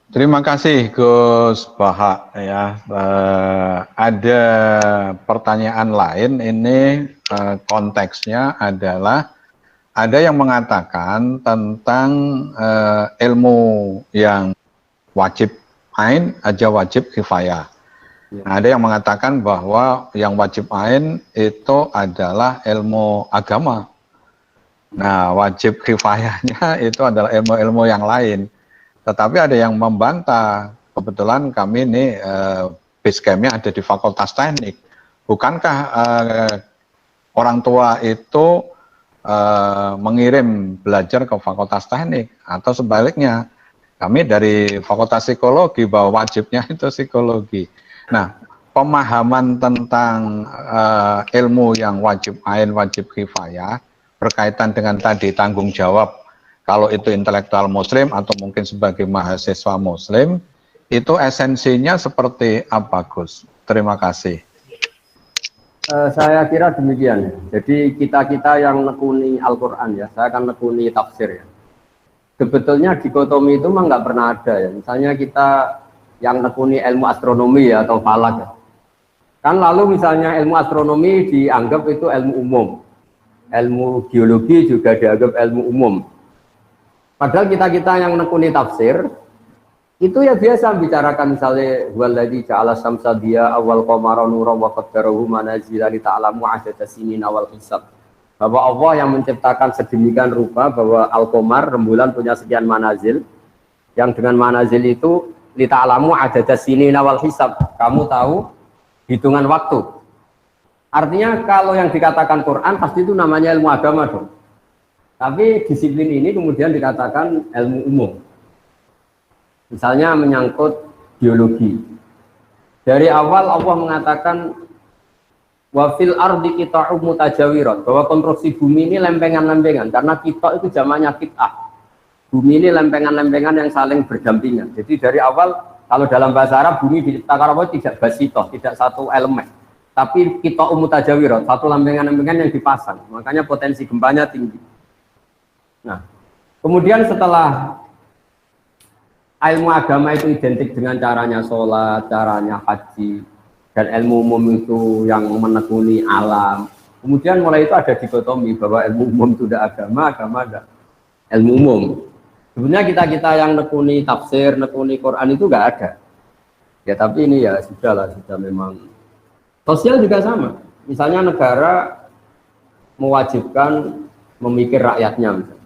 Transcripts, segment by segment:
Terima kasih Gus Bahak ya. Ada pertanyaan lain ini konteksnya adalah ada yang mengatakan tentang ilmu yang wajib ain aja wajib kifayah. Nah, ada yang mengatakan bahwa yang wajib ain itu adalah ilmu agama. Nah, wajib kifayahnya itu adalah ilmu-ilmu yang lain. Tetapi ada yang membantah. Kebetulan kami ini base camp-nya ada di Fakultas Teknik. Bukankah orang tua itu mengirim belajar ke Fakultas Teknik atau sebaliknya? Kami dari Fakultas Psikologi bahwa wajibnya itu psikologi. Nah, pemahaman tentang ilmu yang wajib ain, wajib kifayah berkaitan dengan tadi tanggung jawab kalau itu intelektual muslim atau mungkin sebagai mahasiswa muslim, itu esensinya seperti apa, Gus? Terima kasih. Saya kira demikian. Jadi kita yang nekuni Al-Quran ya, saya akan nekuni tafsir ya. Sebetulnya dikotomi itu memang nggak pernah ada ya. Misalnya kita yang nekuni ilmu astronomi ya, atau falak ya. Kan lalu misalnya ilmu astronomi dianggap itu ilmu umum. Ilmu geologi juga dianggap ilmu umum. Padahal kita yang nekuni tafsir itu ya biasa bicarakan misalnya waladzi ja'ala syamsa diya awal qamara nuran wa qaddarahu manazila li ta'lamu 'adada sinin awal hisab. Bahwa Allah yang menciptakan sedemikian rupa bahwa al-qamar rembulan punya sekian manazil, yang dengan manazil itu li ta'lamu 'adada sinin awal hisab. Kamu tahu hitungan waktu. Artinya kalau yang dikatakan Quran pasti itu namanya ilmu agama dong. Tapi disiplin ini kemudian dikatakan ilmu umum. Misalnya menyangkut biologi. Dari awal Allah mengatakan wa fil ardi qita'u mutajawirat, bahwa konstruksi bumi ini lempengan-lempengan, karena kita itu zamannya qit'ah. Bumi ini lempengan-lempengan yang saling berdampingan. Jadi dari awal kalau dalam bahasa Arab bumi diciptakan Allah tidak basitoh, tidak satu elemen. Tapi qita'u mutajawirat, satu lempengan-lempengan yang dipasang. Makanya potensi gempanya tinggi. Nah, kemudian setelah ilmu agama itu identik dengan caranya sholat, caranya haji, dan ilmu umum itu yang menekuni alam. Kemudian mulai itu ada dikotomi bahwa ilmu umum itu tidak agama, agama ada ilmu umum. Sebenarnya kita yang nekuni tafsir, nekuni Quran itu nggak ada. Ya tapi ini ya sudah memang. Sosial juga sama. Misalnya negara mewajibkan memikir rakyatnya. Misalnya.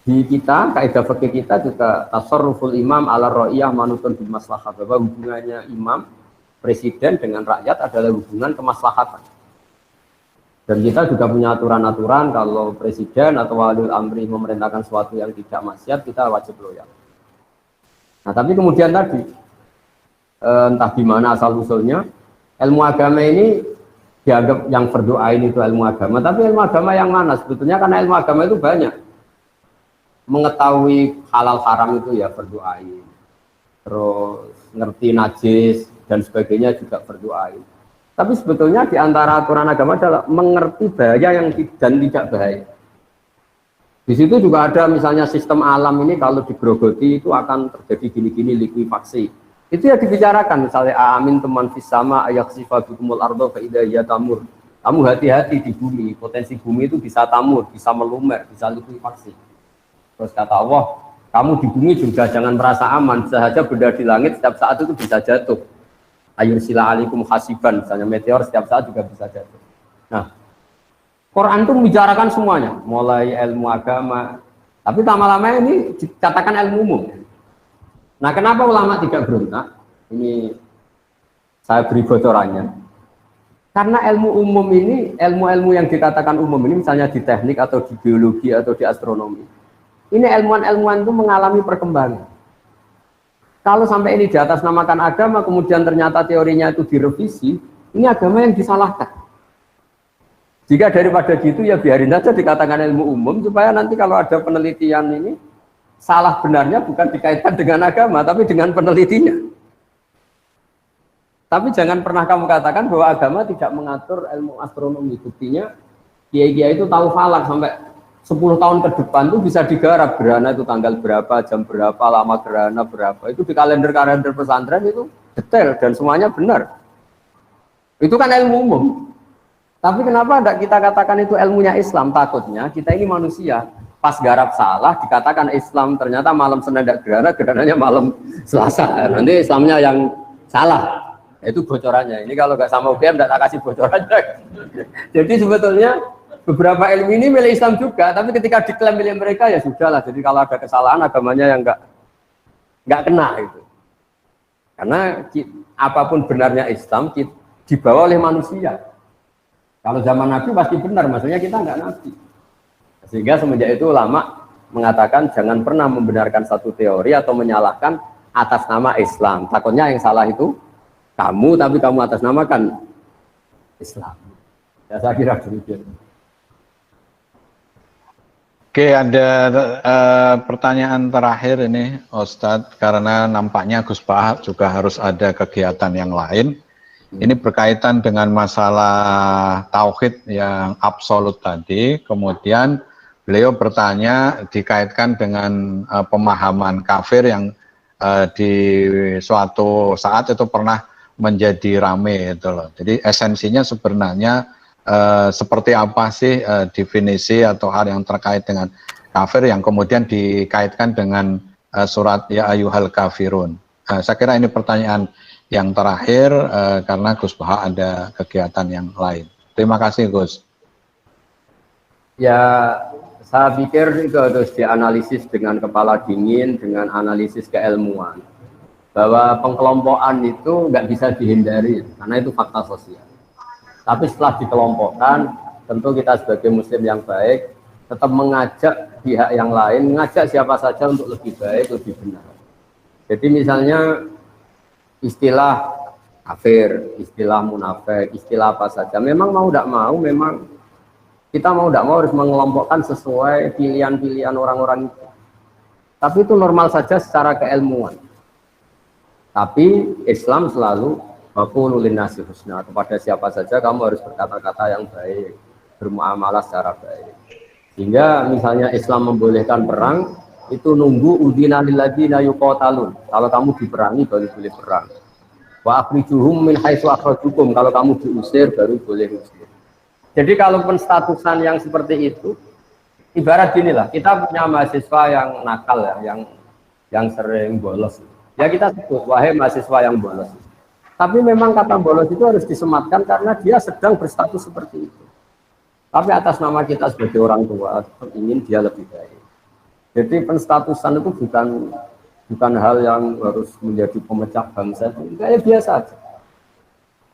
Di kita, kaidah fikih kita juga tasarruful imam ala ra'iyah manutun bil maslahah, bahwa hubungannya imam presiden dengan rakyat adalah hubungan kemaslahatan. Dan kita juga punya aturan-aturan kalau presiden atau waliul amri memerintahkan sesuatu yang tidak maksiat, kita wajib loyal. Nah, tapi kemudian tadi entah di mana asal usulnya ilmu agama ini dianggap yang fardu ain itu ilmu agama, tapi ilmu agama yang mana sebetulnya? Karena ilmu agama itu banyak. Mengetahui halal haram itu ya fardu ain, terus ngerti najis dan sebagainya juga fardu ain. Tapi sebetulnya di antara aturan agama adalah mengerti bahaya yang dan tidak bahaya. Di situ juga ada misalnya sistem alam ini kalau digerogoti itu akan terjadi gini-gini likuifaksi. Itu ya dibicarakan misalnya amin teman fisama ayaksifa bikumul ardo fa idza hiya tamur. Kamu hati-hati di bumi, potensi bumi itu bisa tamur, bisa melumer, bisa likuifaksi. Terus kata Allah, kamu di bumi juga jangan merasa aman, sahaja benda di langit setiap saat itu bisa jatuh. Ayur sila alikum hasiban, misalnya meteor setiap saat juga bisa jatuh. Nah, Quran itu membicarakan semuanya, mulai ilmu agama, tapi lama-lama ini dikatakan ilmu umum. Nah, kenapa ulama tidak berontak? Ini saya beri bocorannya. Karena ilmu umum ini, ilmu-ilmu yang dikatakan umum ini, misalnya di teknik atau di biologi atau di astronomi, ini ilmuwan-ilmuwan itu mengalami perkembangan. Kalau sampai ini di atas namakan agama, kemudian ternyata teorinya itu direvisi, ini agama yang disalahkan. Jika daripada gitu ya biarin saja dikatakan ilmu umum, supaya nanti kalau ada penelitian ini, salah benarnya bukan dikaitkan dengan agama, tapi dengan penelitinya. Tapi jangan pernah kamu katakan bahwa agama tidak mengatur ilmu astronomi. Buktinya, kiai-kiai itu tahu falak sampai 10 tahun ke depan tuh bisa digarap gerhana itu tanggal berapa, jam berapa, lama gerhana berapa. Itu di kalender-kalender pesantren itu detail dan semuanya benar. Itu kan ilmu umum. Tapi kenapa tidak kita katakan itu ilmunya Islam? Takutnya kita ini manusia. Pas garap salah dikatakan Islam, ternyata malam Senin tidak gerhana, gerhananya malam Selasa. Nanti Islamnya yang salah. Itu bocorannya. Ini kalau nggak sama UGM tidak tak kasih bocorannya. Jadi sebetulnya beberapa ilmu ini milik Islam juga, tapi ketika diklaim milik mereka ya sudahlah. Jadi kalau ada kesalahan agamanya yang nggak kena itu. Karena apapun benarnya Islam dibawa oleh manusia. Kalau zaman Nabi pasti benar, maksudnya kita nggak Nabi. Sehingga semenjak itu ulama mengatakan jangan pernah membenarkan satu teori atau menyalahkan atas nama Islam. Takutnya yang salah itu kamu, tapi kamu atas namakan Islam. Ya saya kira demikian. Oke, ada pertanyaan terakhir ini, Ustadz, karena nampaknya Gus Bahak juga harus ada kegiatan yang lain. Ini berkaitan dengan masalah tauhid yang absolut tadi, kemudian beliau bertanya dikaitkan dengan pemahaman kafir yang di suatu saat itu pernah menjadi rame itu loh. Jadi esensinya sebenarnya seperti apa sih definisi atau hal yang terkait dengan kafir yang kemudian dikaitkan dengan surat Ya Ayyuhal Kafirun. Saya kira ini pertanyaan yang terakhir karena Gus Bahak ada kegiatan yang lain. Terima kasih Gus. Ya, saya pikir itu harus dianalisis dengan kepala dingin, dengan analisis keilmuan. Bahwa pengkelompokan itu nggak bisa dihindari, karena itu fakta sosial. Tapi setelah dikelompokkan, tentu kita sebagai muslim yang baik, tetap mengajak pihak yang lain, mengajak siapa saja untuk lebih baik, lebih benar. Jadi misalnya, istilah kafir, istilah munafik, istilah apa saja. Memang mau tidak mau, memang kita mau tidak mau harus mengelompokkan sesuai pilihan-pilihan orang-orang itu. Tapi itu normal saja secara keilmuan. Tapi Islam selalu waqulu linnasi husna, kepada siapa saja kamu harus berkata-kata yang baik, bermuamalah secara baik. Sehingga misalnya Islam membolehkan perang, itu nunggu udina lil ladzina yuqatalun. Kalau kamu diperangi baru boleh perang. Wa akhrijuhum min haitsu akhrajukum. Kalau kamu diusir baru boleh usir. Jadi kalau penstatusan yang seperti itu, ibarat gini lah, kita punya mahasiswa yang nakal ya, yang sering bolos. Ya kita sebut wahai mahasiswa yang bolos. Tapi memang kata bolos itu harus disematkan karena dia sedang berstatus seperti itu. Tapi atas nama kita sebagai orang tua ingin dia lebih baik. Jadi penstatusan itu bukan hal yang harus menjadi pemecah bangsa, kayak biasa aja.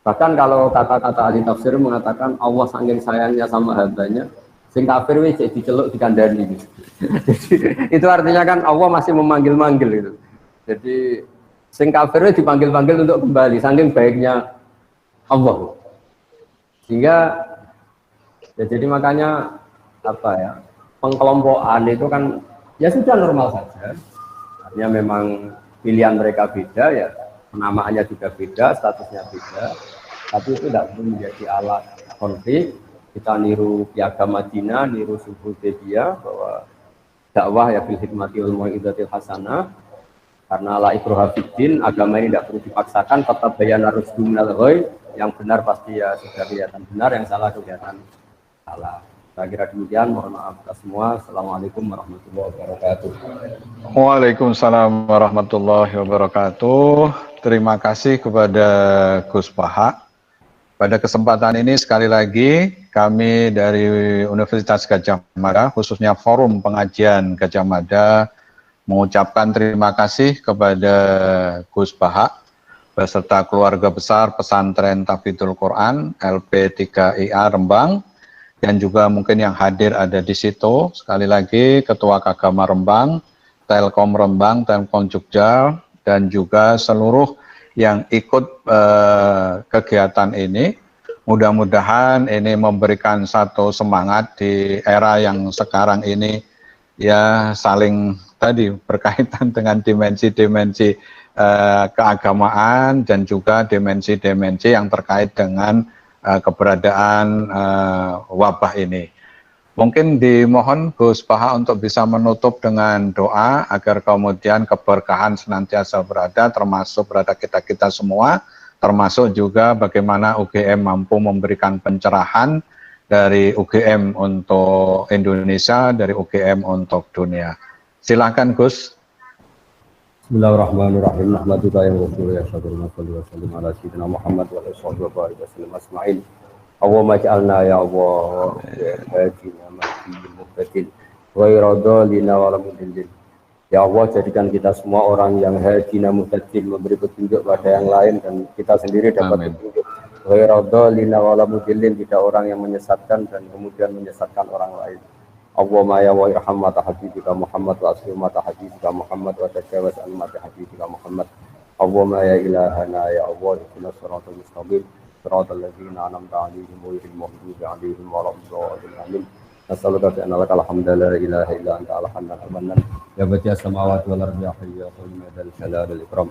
Bahkan kalau kata-kata ahli tafsir mengatakan Allah saking sayangnya sama hambanya, sing kafir wis diceluk dikandani. Jadi itu artinya kan Allah masih memanggil-manggil itu. Jadi sing kafir wis dipanggil-panggil untuk kembali, saking baiknya Allah. Sehingga ya jadi makanya apa ya, pengkelompokan itu kan ya sudah normal saja. Artinya memang pilihan mereka beda ya, penamaannya juga beda, statusnya beda. Tapi itu tidak perlu menjadi alat konflik. Kita niru piagam Madinah, niru Sulhul Hudaybiyah bahwa dakwah ya bil hikmati wal mau'izatil hasanah. Karena la ikraha fiddin, agama ini tidak perlu dipaksakan, tetap bayana rusdu minal ghoi. Yang benar pasti ya sudah kelihatan benar, yang salah kelihatan salah. Saya kira demikian, mohon maaf atas semua. Assalamualaikum warahmatullahi wabarakatuh. Waalaikumsalam warahmatullahi wabarakatuh. Terima kasih kepada Gus Bahak. Pada kesempatan ini sekali lagi kami dari Universitas Gadjah Mada, khususnya Forum Pengajian Gadjah Mada, mengucapkan terima kasih kepada Gus Bahak beserta keluarga besar Pesantren Tahfidzul Quran LP3IA Rembang, dan juga mungkin yang hadir ada di situ. Sekali lagi Ketua Kagama Rembang, Telkom Rembang, Telkom Jogja, dan juga seluruh yang ikut kegiatan ini. Mudah-mudahan ini memberikan satu semangat di era yang sekarang ini ya, saling tadi berkaitan dengan dimensi-dimensi keagamaan dan juga dimensi-dimensi yang terkait dengan keberadaan wabah ini. Mungkin dimohon Gus Paha untuk bisa menutup dengan doa agar kemudian keberkahan senantiasa berada, termasuk berada kita-kita semua, termasuk juga bagaimana UGM mampu memberikan pencerahan dari UGM untuk Indonesia, dari UGM untuk dunia. Silakan Gus. Bismillahirrahmanirrahim. Nahmaduka ya Rasul ya syadurna wa sallim ala sayyidina Muhammad wa alihi wa barik wasallam asma'in. Allahumma ja'alna ya Allah hadina mahdiyin muhtadin ghairu dhalina wa la mudillin. Ya Allah, jadikan kita semua orang yang hadina muhtadin, memberi petunjuk pada yang lain dan kita sendiri dapat Amin. petunjuk. Ghairu dhalina wa la mudillin, tidak orang yang menyesatkan dan kemudian menyesatkan orang lain. Allahumma ya wa irham mata habibika Muhammad wa aslim mata habibika Muhammad wa tajawaz an mata habibika Muhammad. Allahumma ya ilahana ya Allah, ihdinas siratal mustaqim siratal ladzina an'amta 'alaihim ghairil maghdubi 'alaihim waladdallin. Amin. Nas'aluka bi anna lakal hamda la ilaha illa anta al-hanan al-mannan ya badi'as samawati wal ardi ya hayyu ya qayyum ya dzal jalali wal ikram.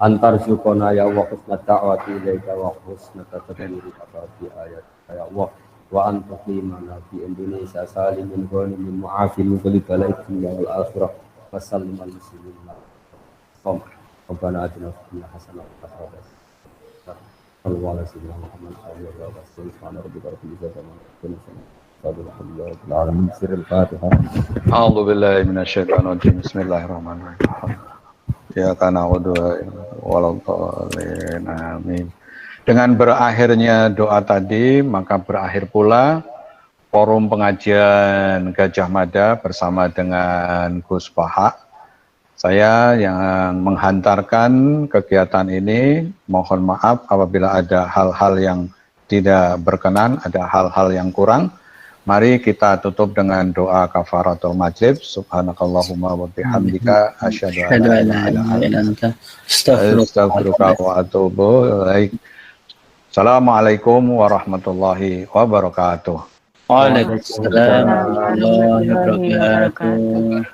Antar syukona ya Allah husnat da'wati ilaika wa husnat tadbiri fi ayat ya Allah. Wa antuqimana fi Indonesia salimin ghanimin mu'afin min kulli bala'in dunya wal akhirah wa sallim al muslimin. Rabbana atina fid dunya hasanah wa fil akhirati hasanah. Sallallahu alaihi wasallam Muhammad sallallahu alaihi wasallam. Subhana rabbika rabbil izzati amma yasifun. Alhamdulillahi rabbil alamin. Sirrul Fatihah. A'udzu billahi minasyaitonir rajim. Bismillahirrahmanirrahim. Ya kana waladdallin. Amin. Dengan berakhirnya doa tadi, maka berakhir pula forum pengajian Gajah Mada bersama dengan Gus Paha. Saya yang menghantarkan kegiatan ini, mohon maaf apabila ada hal-hal yang tidak berkenan, ada hal-hal yang kurang. Mari kita tutup dengan doa kafaratul majlis. Subhanakallahumma wa bihamdika asyhadu an la ilaha illa anta astaghfiruka wa atubu ilaik. Assalamualaikum warahmatullahi wabarakatuh. Waalaikumsalam warahmatullahi wabarakatuh.